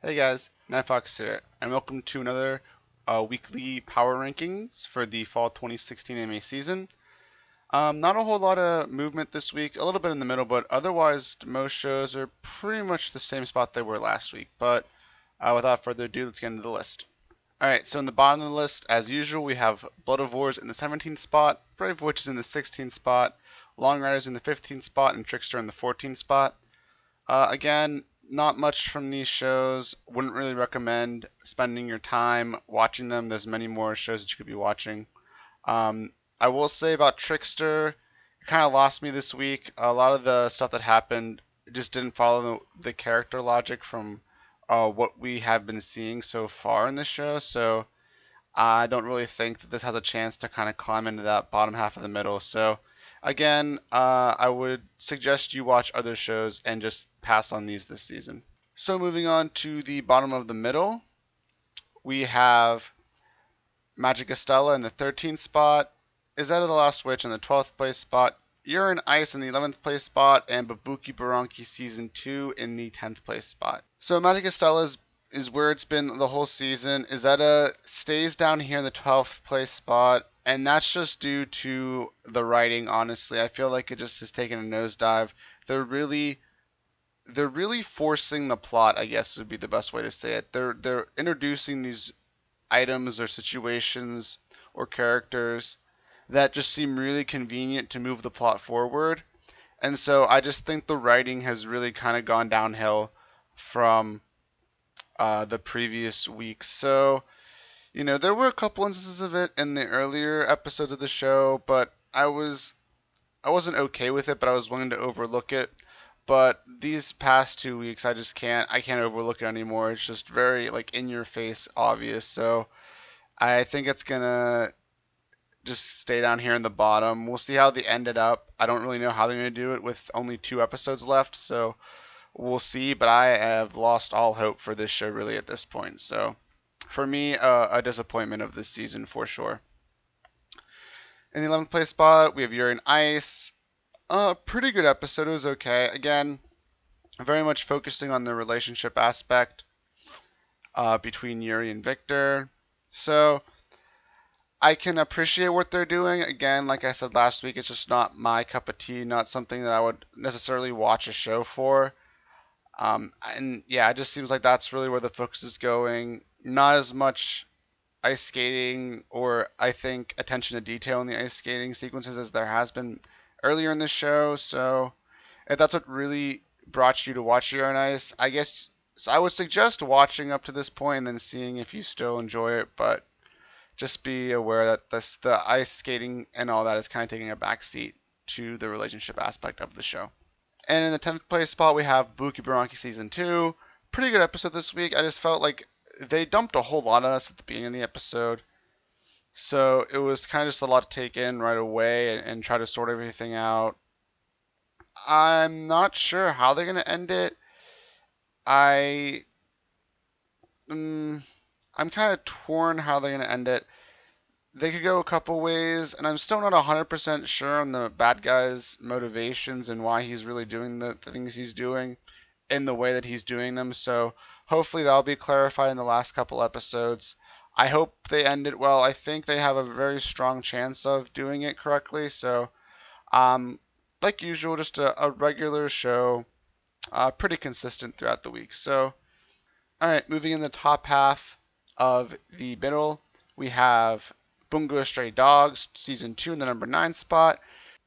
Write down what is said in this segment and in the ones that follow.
Hey guys, Nightfox here, and welcome to another weekly power rankings for the fall 2016 anime season. Not a whole lot of movement this week, a little bit in the middle, but otherwise most shows are pretty much the same spot they were last week. But without further ado, let's get into the list. Alright, so in the bottom of the list, as usual, we have Blood of Wars in the 17th spot, Brave Witches in the 16th spot, Long Riders in the 15th spot, and Trickster in the 14th spot. Again, not much from these shows. Wouldn't really recommend spending your time watching them. There's many more shows that you could be watching. I will say about Trickster, it kind of lost me this week. A lot of the stuff that happened just didn't follow the character logic from what we have been seeing so far in the show. So I don't really think that this has a chance to kind of climb into that bottom half of the middle. So again, I would suggest you watch other shows and just pass on these this season. So moving on to the bottom of the middle, we have Magic Estella in the 13th spot, Izetta the Last Witch in the 12th place spot, Yuri on Ice in the 11th place spot, and Babuki Baranki Season 2 in the 10th place spot. So Magic Estella is where it's been the whole season. Izetta stays down here in the 12th place spot, and that's just due to the writing, honestly. I feel like it just has taken a nosedive. They're really forcing the plot, I guess would be the best way to say it. They're introducing these items or situations or characters that just seem really convenient to move the plot forward. And so I just think the writing has really kind of gone downhill from the previous weeks. So, there were a couple instances of it in the earlier episodes of the show, but I wasn't okay with it, but I was willing to overlook it. But these past 2 weeks, I can't overlook it anymore. It's just very like in your face, obvious. So I think it's gonna just stay down here in the bottom. We'll see how they ended up. I don't really know how they're gonna do it with only 2 episodes left. So we'll see. But I have lost all hope for this show really at this point. So for me, a disappointment of this season for sure. In the 11th place spot, we have Yuri on Ice. Pretty good episode. It was okay. Again, very much focusing on the relationship aspect between Yuri and Victor. So I can appreciate what they're doing. Again, like I said last week, it's just not my cup of tea, not something that I would necessarily watch a show for. And yeah, it just seems like that's really where the focus is going. Not as much ice skating or I think attention to detail in the ice skating sequences as there has been earlier in the show. So if that's what really brought you to watch Yuri on Ice, I guess so I would suggest watching up to this point and then seeing if you still enjoy it. But just be aware that the ice skating and all that is kind of taking a backseat to the relationship aspect of the show. And in the 10th place spot, we have Buki Baranki Season 2. Pretty good episode this week. I just felt like they dumped a whole lot on us at the beginning of the episode. So it was kind of just a lot to take in right away and try to sort everything out. I'm not sure how they're going to end it. I'm kind of torn how they're going to end it. They could go a couple ways, and I'm still not 100% sure on the bad guy's motivations and why he's really doing the things he's doing in the way that he's doing them. So hopefully that'll be clarified in the last couple episodes. I hope they end it well. I think they have a very strong chance of doing it correctly. So, like usual, just a regular show, pretty consistent throughout the week. So, all right, moving in the top half of the middle, we have Bungo Stray Dogs Season 2 in the number 9 spot,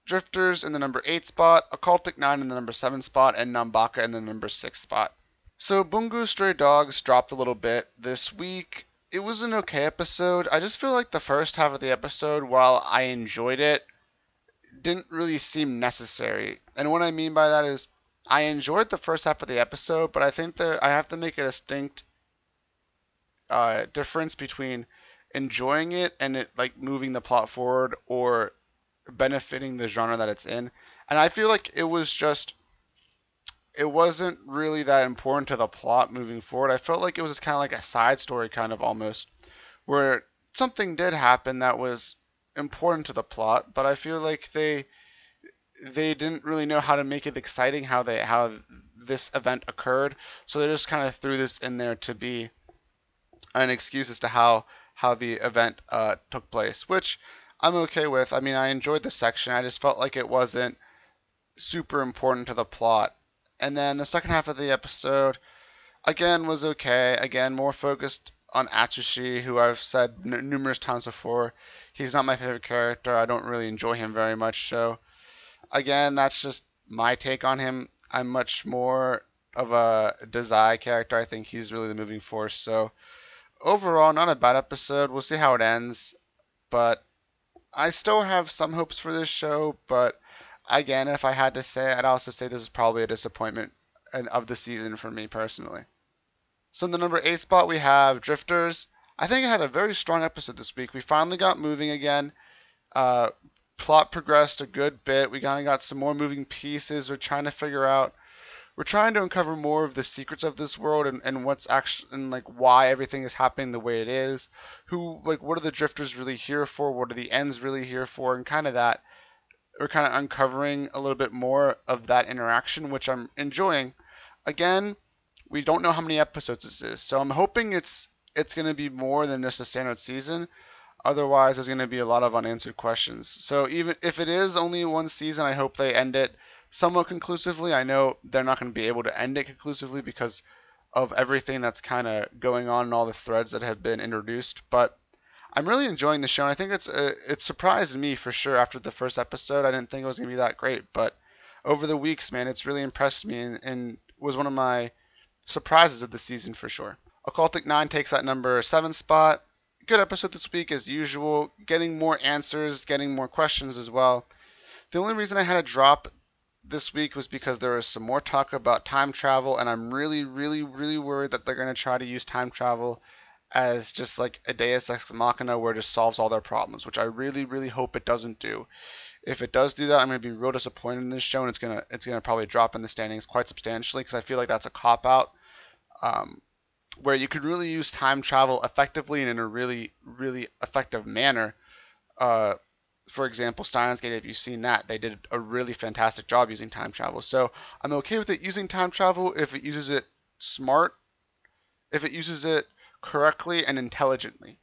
Drifters in the number 8 spot, Occultic 9 in the number 7 spot, and Nambaka in the number 6 spot. So Bungo Stray Dogs dropped a little bit this week. It was an okay episode. I just feel like the first half of the episode, while I enjoyed it, didn't really seem necessary. And what I mean by that is I enjoyed the first half of the episode, but I think that I have to make a distinct difference between enjoying it and it like moving the plot forward or benefiting the genre that it's in. And I feel like it wasn't really that important to the plot moving forward. I felt like it was just kind of like a side story kind of almost where something did happen that was important to the plot, but I feel like they didn't really know how to make it exciting how this event occurred, so they just kind of threw this in there to be an excuse as to how the event took place, which I'm okay with. I mean, I enjoyed the section. I just felt like it wasn't super important to the plot. And then the second half of the episode, again, was okay. Again, more focused on Atsushi, who I've said numerous times before. He's not my favorite character. I don't really enjoy him very much. So, again, that's just my take on him. I'm much more of a Dazai character. I think he's really the moving force. So, overall, not a bad episode. We'll see how it ends. But I still have some hopes for this show. But again, if I had to say, I'd also say this is probably a disappointment of the season for me personally. So in the number 8 spot, we have Drifters. I think it had a very strong episode this week. We finally got moving again. Uh, Plot progressed a good bit. We kind of got some more moving pieces. We're trying to uncover more of the secrets of this world and what's actually and like why everything is happening the way it is. What are the Drifters really here for? What are the ends really here for? And kind of that. We're kind of uncovering a little bit more of that interaction, which I'm enjoying. Again, we don't know how many episodes this is, so I'm hoping it's going to be more than just a standard season. Otherwise, there's going to be a lot of unanswered questions. So even if it is only one season, I hope they end it somewhat conclusively. I know they're not going to be able to end it conclusively because of everything that's kind of going on and all the threads that have been introduced, but I'm really enjoying the show, and I think it surprised me for sure after the first episode. I didn't think it was going to be that great, but over the weeks, man, it's really impressed me and was one of my surprises of the season for sure. Occultic 9 takes that number 7 spot. Good episode this week as usual, getting more answers, getting more questions as well. The only reason I had a drop this week was because there was some more talk about time travel, and I'm really, really, really worried that they're going to try to use time travel as just like a Deus Ex Machina where it just solves all their problems, which I really, really hope it doesn't do. If it does do that, I'm going to be real disappointed in this show, and it's gonna probably drop in the standings quite substantially because I feel like that's a cop out. Where you could really use time travel effectively and in a really, really effective manner. For example, Steins Gate, if you've seen that, they did a really fantastic job using time travel. So I'm okay with it using time travel if it uses it smart, if it uses it correctly and intelligently.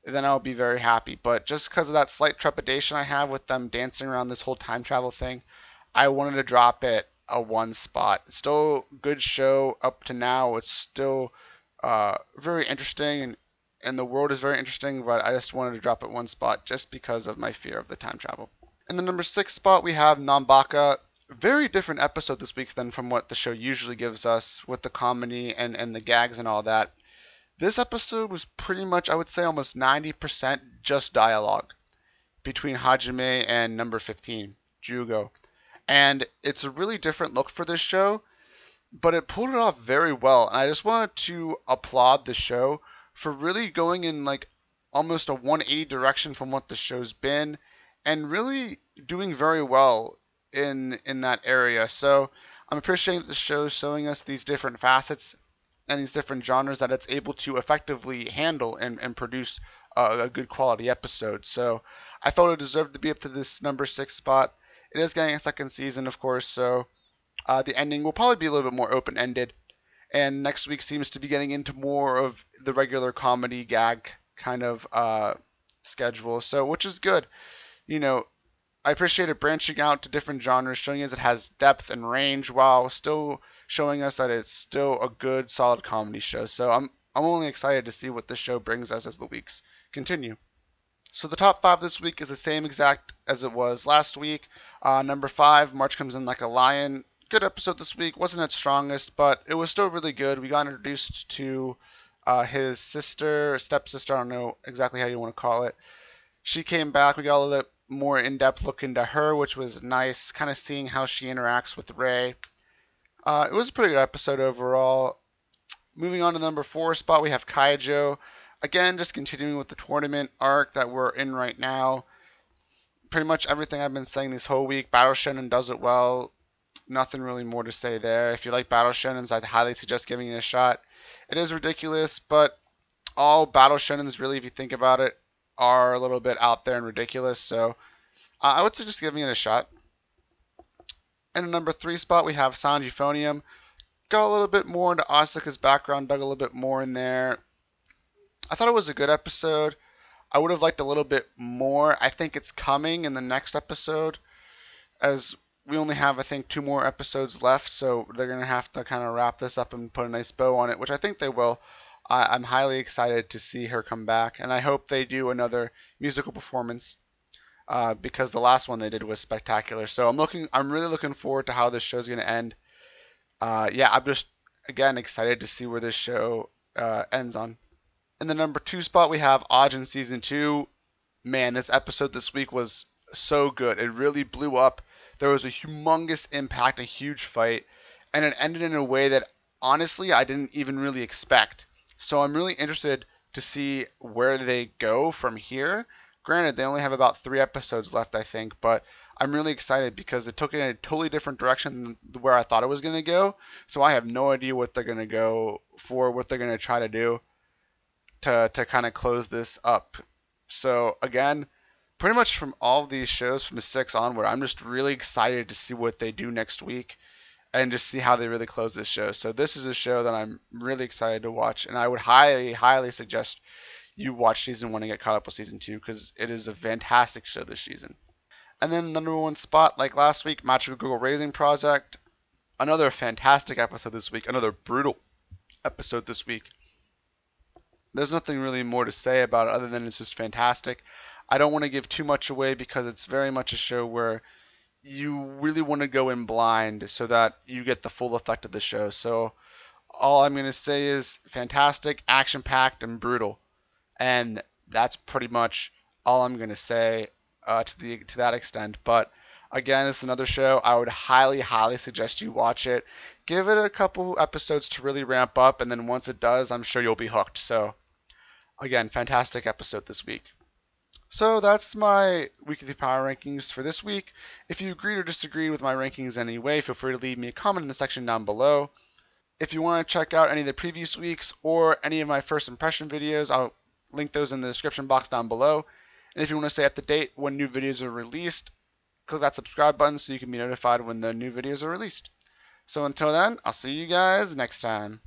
Then I'll be very happy. But just because of that slight trepidation I have with them dancing around this whole time travel thing, I wanted to drop it a 1 spot. Still good show up to now. It's still very interesting and the world is very interesting, but I just wanted to drop it 1 spot just because of my fear of the time travel. In the number 6 spot, we have Nanbaka. Very different episode this week than from what the show usually gives us with the comedy and the gags and all that. This episode was pretty much, I would say, almost 90% just dialogue between Hajime and number 15, Jugo. And it's a really different look for this show, but it pulled it off very well. And I just wanted to applaud the show for really going in like almost a 180 direction from what the show's been and really doing very well in that area. So I'm appreciating that the show is showing us these different facets and these different genres that it's able to effectively handle and produce a good quality episode. So I felt it deserved to be up to this number 6 spot. It is getting a second season, of course, so the ending will probably be a little bit more open-ended. And next week seems to be getting into more of the regular comedy gag kind of schedule, so which is good. You know, I appreciate it branching out to different genres, showing us it has depth and range while still showing us that it's still a good, solid comedy show. So I'm only excited to see what this show brings us as the weeks continue. So the top 5 this week is the same exact as it was last week. Number 5, March Comes In Like a Lion. Good episode this week. Wasn't its strongest, but it was still really good. We got introduced to his sister, stepsister, I don't know exactly how you want to call it. She came back. We got a little bit more in-depth look into her, which was nice, kind of seeing how she interacts with Rei. It was a pretty good episode overall. Moving on to the number 4 spot, we have Kaijo. Again, just continuing with the tournament arc that we're in right now. Pretty much everything I've been saying this whole week. Battle Shonen does it well. Nothing really more to say there. If you like Battle Shonens, I'd highly suggest giving it a shot. It is ridiculous, but all Battle Shonens, really, if you think about it, are a little bit out there and ridiculous. So I would suggest giving it a shot. In the number 3 spot, we have Sanji Euphonium. Got a little bit more into Asuka's background, dug a little bit more in there. I thought it was a good episode. I would have liked a little bit more. I think it's coming in the next episode, as we only have, I think, 2 more episodes left, so they're going to have to kind of wrap this up and put a nice bow on it, which I think they will. I'm highly excited to see her come back, and I hope they do another musical performance, because the last one they did was spectacular. So I'm really looking forward to how this show's going to end. Yeah, I'm just, again, excited to see where this show ends on. In the number 2 spot, we have Ajin Season 2. Man, this episode this week was so good. It really blew up. There was a humongous impact, a huge fight, and it ended in a way that, honestly, I didn't even really expect. So I'm really interested to see where they go from here. Granted, they only have about 3 episodes left, I think, but I'm really excited because it took it in a totally different direction than where I thought it was going to go. So I have no idea what they're going to go for, what they're going to try to do to kind of close this up. So again, pretty much from all of these shows from 6 onward, I'm just really excited to see what they do next week and just see how they really close this show. So this is a show that I'm really excited to watch, and I would highly, highly suggest you watch season 1 and get caught up with season 2 because it is a fantastic show this season. And then number 1 spot, like last week, Magical Girl Raising Project. Another fantastic episode this week. Another brutal episode this week. There's nothing really more to say about it other than it's just fantastic. I don't want to give too much away because it's very much a show where you really want to go in blind so that you get the full effect of the show. So all I'm going to say is fantastic, action-packed, and brutal. And that's pretty much all I'm going to say to that extent. But again, it's another show. I would highly, highly suggest you watch it. Give it a couple episodes to really ramp up, and then once it does, I'm sure you'll be hooked. So again, fantastic episode this week. So that's my weekly power rankings for this week. If you agreed or disagreed with my rankings in any way, feel free to leave me a comment in the section down below. If you want to check out any of the previous weeks or any of my first impression videos, I'll link those in the description box down below. And if you want to stay up to date when new videos are released, click that subscribe button so you can be notified when the new videos are released. So until then, I'll see you guys next time.